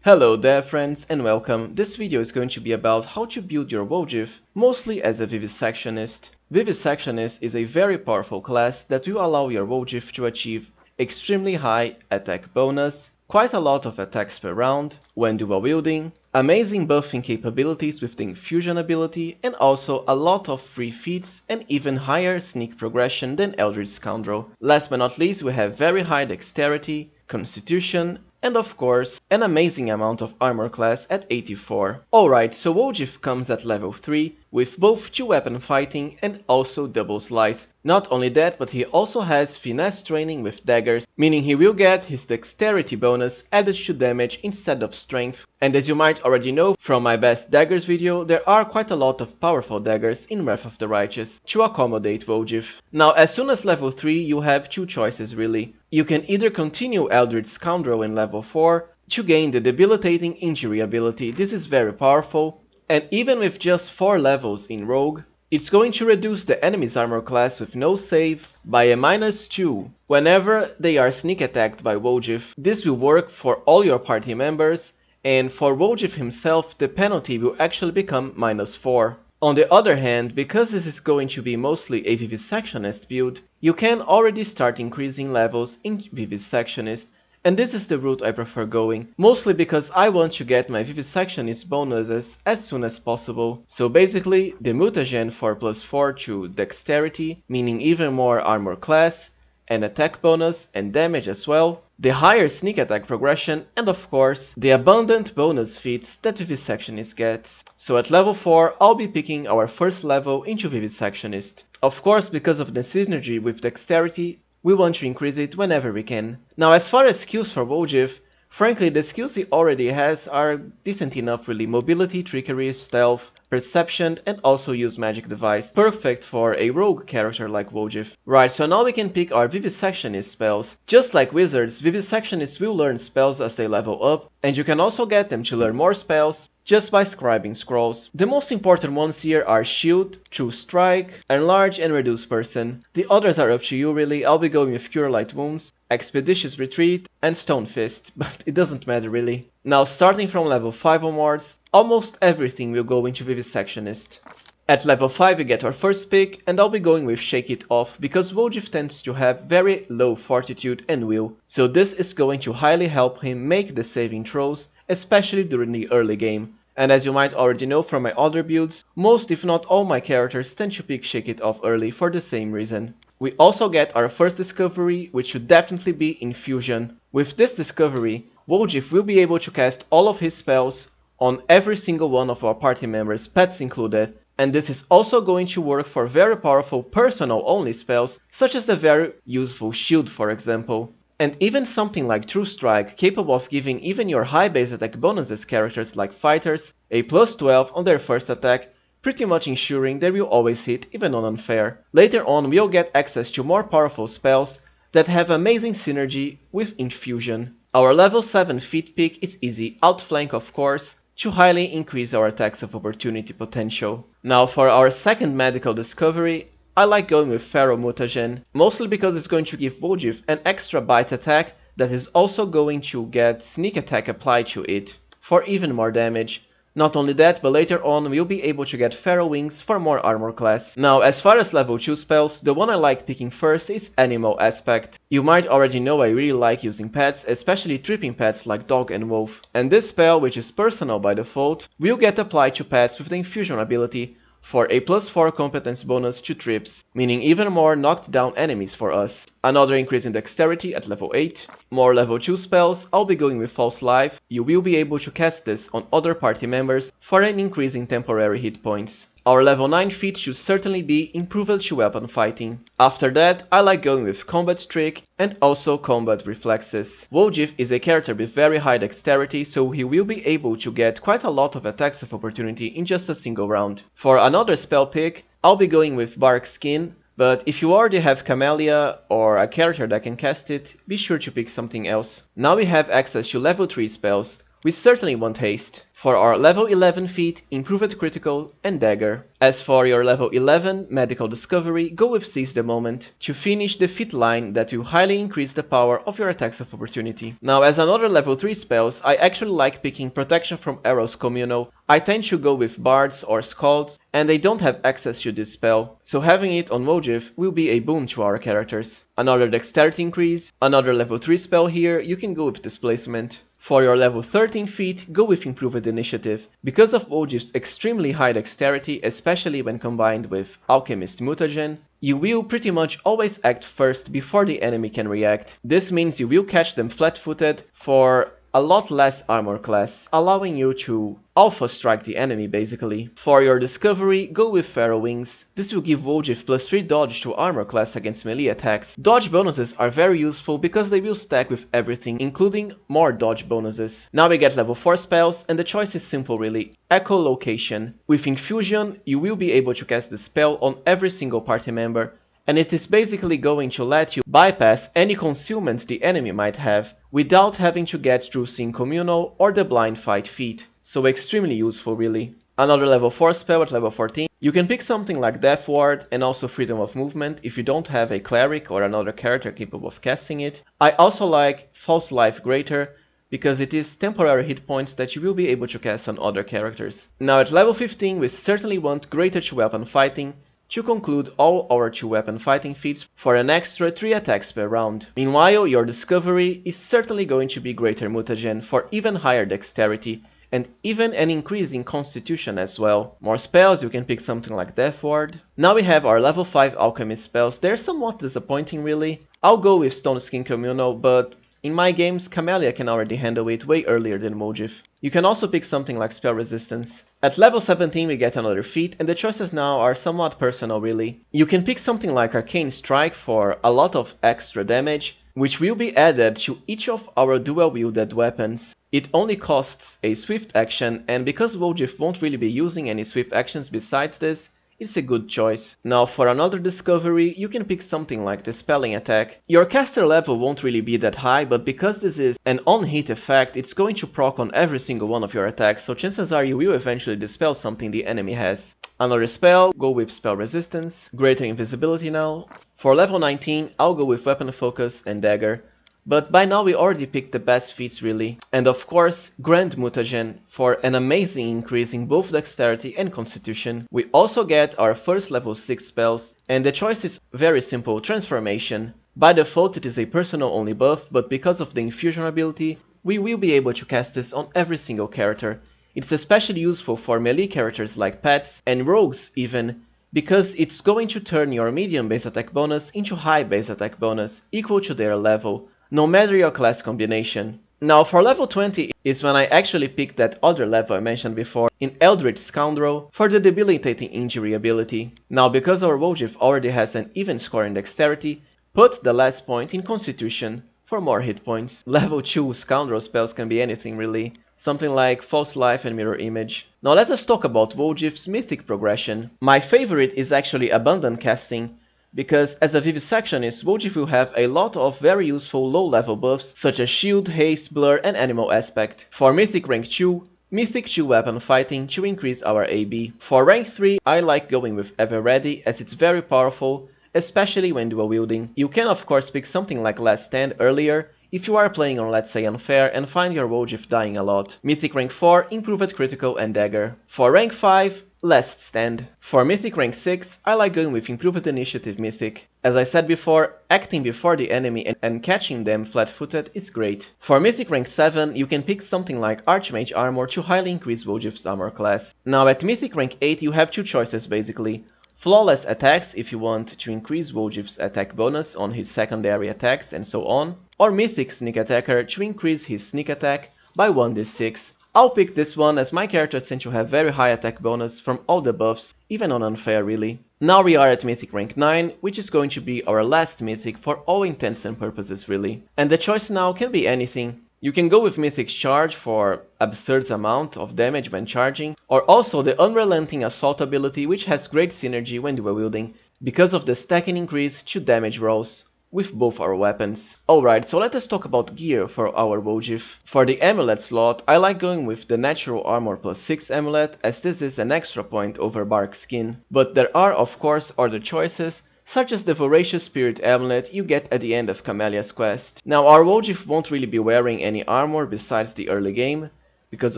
Hello there friends and welcome. This video is going to be about how to build your Woljif, mostly as a Vivisectionist. Vivisectionist is a very powerful class that will allow your Woljif to achieve extremely high attack bonus, quite a lot of attacks per round when dual wielding, amazing buffing capabilities with the infusion ability, and also a lot of free feats and even higher sneak progression than Eldritch Scoundrel. Last but not least, we have very high dexterity, constitution, and of course, an amazing amount of armor class at 84. Alright, so Wojif comes at level 3 with both 2-weapon fighting and also double slice. Not only that, but he also has finesse training with daggers, meaning he will get his dexterity bonus added to damage instead of strength. And as you might already know from my best daggers video, there are quite a lot of powerful daggers in Wrath of the Righteous to accommodate Woljif. Now as soon as level 3 you have two choices really. You can either continue Eldritch Scoundrel in level 4 to gain the debilitating injury ability. This is very powerful, and even with just 4 levels in Rogue, it's going to reduce the enemy's armor class with no save by a -2 whenever they are sneak attacked by Woljif. This will work for all your party members, and for Woljif himself the penalty will actually become -4. On the other hand, because this is going to be mostly a Vivisectionist build, you can already start increasing levels in Vivisectionist, and this is the route I prefer going, mostly because I want to get my Vivisectionist bonuses as soon as possible. So basically, the mutagen for +4 to dexterity, meaning even more armor class, and attack bonus and damage as well, the higher sneak attack progression, and of course, the abundant bonus feats that Vivisectionist gets. So at level 4, I'll be picking our first level into Vivisectionist. Of course, because of the synergy with dexterity, we want to increase it whenever we can. Now as far as skills for Woljif, frankly the skills he already has are decent enough really. Mobility, trickery, stealth, perception, and also use magic device. Perfect for a rogue character like Woljif. Right, so now we can pick our Vivisectionist spells. Just like wizards, Vivisectionists will learn spells as they level up, and you can also get them to learn more spells just by scribing scrolls. The most important ones here are Shield, True Strike, Enlarge and Reduce Person. The others are up to you really. I'll be going with Cure Light Wounds, Expeditious Retreat, and Stone Fist, but it doesn't matter really. Now starting from level 5 onwards, almost everything will go into Vivisectionist. At level 5 we get our first pick, and I'll be going with Shake It Off because Woljif tends to have very low fortitude and will, so this is going to highly help him make the saving throws, especially during the early game. And as you might already know from my other builds, most if not all my characters tend to pick Shake It Off early for the same reason. We also get our first discovery, which should definitely be Infusion. With this discovery, Woljif will be able to cast all of his spells on every single one of our party members, pets included, and this is also going to work for very powerful personal only spells, such as the very useful Shield for example. And even something like True Strike, capable of giving even your high base attack bonuses characters like fighters a +12 on their first attack, pretty much ensuring they will always hit even on unfair. Later on we'll get access to more powerful spells that have amazing synergy with Infusion. Our level 7 feat pick is easy, Outflank of course, to highly increase our attacks of opportunity potential. Now for our second medical discovery, I like going with Pharaoh Mutagen, mostly because it's going to give Woljif an extra bite attack that is also going to get sneak attack applied to it for even more damage. Not only that, but later on we'll be able to get Pharaoh Wings for more armor class. Now as far as level 2 spells, the one I like picking first is Animal Aspect. You might already know I really like using pets, especially tripping pets like dog and wolf. And this spell, which is personal by default, will get applied to pets with the Infusion ability for a +4 competence bonus to trips, meaning even more knocked down enemies for us. Another increase in dexterity at level 8. More level 2 spells, I'll be going with False Life. You will be able to cast this on other party members for an increase in temporary hit points. Our level 9 feat should certainly be Improved 2-weapon fighting. After that, I like going with Combat Trick and also Combat Reflexes. Woljif is a character with very high dexterity, so he will be able to get quite a lot of attacks of opportunity in just a single round. For another spell pick, I'll be going with Bark Skin, but if you already have Camellia or a character that can cast it, be sure to pick something else. Now we have access to level 3 spells. we certainly want haste. For our level 11 feat, improved critical and dagger. As for your level 11 medical discovery, go with seize the moment to finish the feat line that will highly increase the power of your attacks of opportunity. Now as another level 3 spells, I actually like picking protection from arrows communal. I tend to go with bards or scalds, and they don't have access to this spell, so having it on Wojif will be a boon to our characters. Another dexterity increase, another level 3 spell here, you can go with displacement. For your level 13 feat, go with improved initiative. Because of Wojif's extremely high dexterity, especially when combined with Alchemist Mutagen, you will pretty much always act first before the enemy can react. This means you will catch them flat-footed for a lot less armor class, allowing you to alpha strike the enemy basically. For your discovery, go with Pharaoh Wings. This will give Woljif +3 dodge to armor class against melee attacks. Dodge bonuses are very useful because they will stack with everything, including more dodge bonuses. Now we get level 4 spells, and the choice is simple really. Echolocation. With Infusion, you will be able to cast the spell on every single party member, and it is basically going to let you bypass any concealment the enemy might have, without having to get through seeing communal or the blind fight feat. So extremely useful really. Another level 4 spell at level 14. You can pick something like Death Ward and also Freedom of Movement if you don't have a cleric or another character capable of casting it. I also like False Life Greater, because it is temporary hit points that you will be able to cast on other characters. Now at level 15 we certainly want Greater 2-weapon fighting, to conclude all our 2-weapon fighting feats for an extra 3 attacks per round. Meanwhile, your discovery is certainly going to be Greater Mutagen for even higher dexterity, and even an increase in constitution as well. More spells, you can pick something like Death Ward. Now we have our level 5 alchemist spells. They're somewhat disappointing really. I'll go with Stone Skin Communal, but in my games, Camellia can already handle it way earlier than Wojif. You can also pick something like Spell Resistance. At level 17 we get another feat, and the choices now are somewhat personal really. You can pick something like Arcane Strike for a lot of extra damage, which will be added to each of our dual-wielded weapons. It only costs a swift action, and because Woljif won't really be using any swift actions besides this, it's a good choice. Now for another discovery, you can pick something like Dispelling Attack. Your caster level won't really be that high, but because this is an on-hit effect, it's going to proc on every single one of your attacks, so chances are you will eventually dispel something the enemy has. Another spell, go with Spell Resistance, Greater Invisibility now. For level 19, I'll go with Weapon Focus and Dagger. But by now we already picked the best feats really. And of course, Grand Mutagen for an amazing increase in both dexterity and constitution. We also get our first level 6 spells, and the choice is very simple, Transformation. By default it is a personal only buff, but because of the infusion ability, we will be able to cast this on every single character. It's especially useful for melee characters like pets and rogues even, because it's going to turn your medium base attack bonus into high base attack bonus, equal to their level, no matter your class combination. Now for level 20 is when I actually picked that other level I mentioned before in Eldritch Scoundrel for the debilitating injury ability. Now because our Wojif already has an even score in dexterity, put the last point in constitution for more hit points. Level 2 Scoundrel spells can be anything really, something like False Life and Mirror Image. Now let us talk about Woljif's Mythic Progression. My favorite is actually Abundant Casting, because as a Vivisectionist, Woljif will have a lot of very useful low-level buffs such as Shield, Haste, Blur and Animal Aspect. For Mythic Rank 2, Mythic 2-weapon fighting to increase our AB. For Rank 3, I like going with Ever Ready as it's very powerful, especially when dual wielding. You can of course pick something like Last Stand earlier if you are playing on, let's say, Unfair and find your Woljif dying a lot. Mythic Rank 4, Improved Critical and Dagger. For Rank 5, Last Stand. For Mythic Rank 6, I like going with Improved Initiative Mythic. As I said before, acting before the enemy and catching them flat-footed is great. For Mythic Rank 7, you can pick something like Archmage Armor to highly increase Woljif's armor class. Now at Mythic Rank 8 you have two choices basically. Flawless Attacks if you want to increase Woljif's attack bonus on his secondary attacks and so on, or Mythic Sneak Attacker to increase his sneak attack by 1d6. I'll pick this one as my characters tend to have very high attack bonus from all the buffs, even on Unfair really. Now we are at Mythic Rank 9, which is going to be our last Mythic for all intents and purposes really. And the choice now can be anything. You can go with Mythic's Charge for absurd amount of damage when charging, or also the Unrelenting Assault ability, which has great synergy when dual wielding, because of the stacking increase to damage rolls. with both our weapons. Alright, so let us talk about gear for our Wojif. For the amulet slot, I like going with the natural armor plus 6 amulet, as this is an extra point over bark skin. But there are of course other choices, such as the Voracious Spirit amulet you get at the end of Camelia's quest. Now our Wojif won't really be wearing any armor besides the early game, because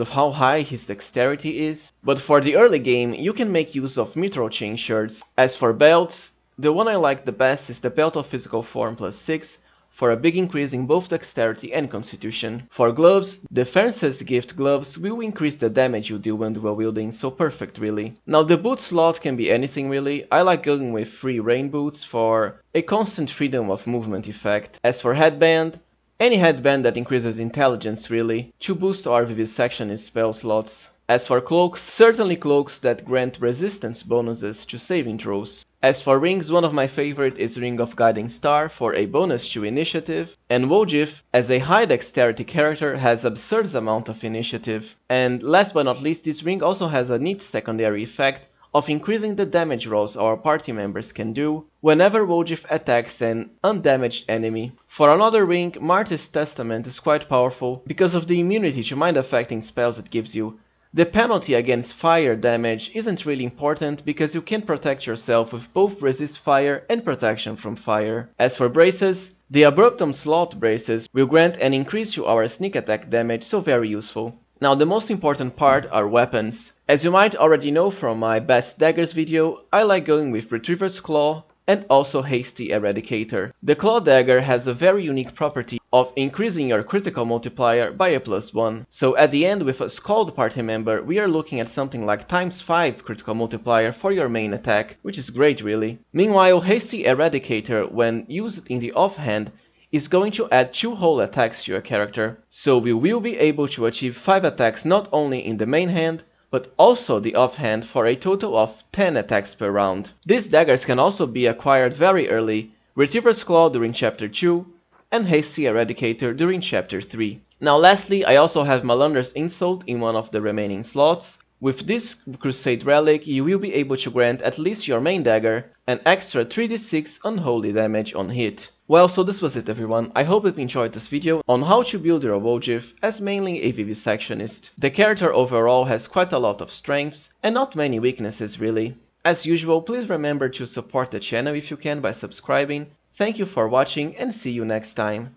of how high his dexterity is, but for the early game you can make use of mithril chain shirts. As for belts, the one I like the best is the belt of physical form plus 6, for a big increase in both dexterity and constitution. For gloves, the Fencer's Gift gloves will increase the damage you deal when dual wielding, so perfect really. Now the boot slot can be anything really. I like going with 3 rain boots for a constant freedom of movement effect. As for headband, any headband that increases intelligence really, to boost our Vivisectionist spell slots. As for cloaks, certainly cloaks that grant resistance bonuses to saving throws. As for rings, one of my favorite is Ring of Guiding Star for a bonus to initiative, and Wojif, as a high dexterity character, has absurd amount of initiative. And last but not least, this ring also has a neat secondary effect of increasing the damage rolls our party members can do whenever Woljif attacks an undamaged enemy. For another ring, Martyr's Testament is quite powerful because of the immunity to mind affecting spells it gives you. The penalty against fire damage isn't really important because you can protect yourself with both resist fire and protection from fire. As for braces, the Abruptum slot braces will grant an increase to our sneak attack damage, so very useful. Now the most important part are weapons. As you might already know from my best daggers video, I like going with Retriever's Claw and also Hasty Eradicator. The Claw Dagger has a very unique property of increasing your critical multiplier by a +1. So at the end with a Scald party member, we are looking at something like ×5 critical multiplier for your main attack, which is great really. Meanwhile, Hasty Eradicator, when used in the offhand, is going to add 2 whole attacks to your character. So we will be able to achieve 5 attacks not only in the main hand, but also the offhand for a total of 10 attacks per round. These daggers can also be acquired very early, Retriever's Claw during Chapter 2, and Hasty Eradicator during Chapter 3. Now lastly, I also have Malandra's Insult in one of the remaining slots. With this Crusade Relic, you will be able to grant at least your main dagger an extra 3d6 unholy damage on hit. Well, so this was it everyone. I hope that you enjoyed this video on how to build your Woljif as mainly a Vivisectionist. The character overall has quite a lot of strengths and not many weaknesses really. As usual, please remember to support the channel if you can by subscribing. Thank you for watching and see you next time.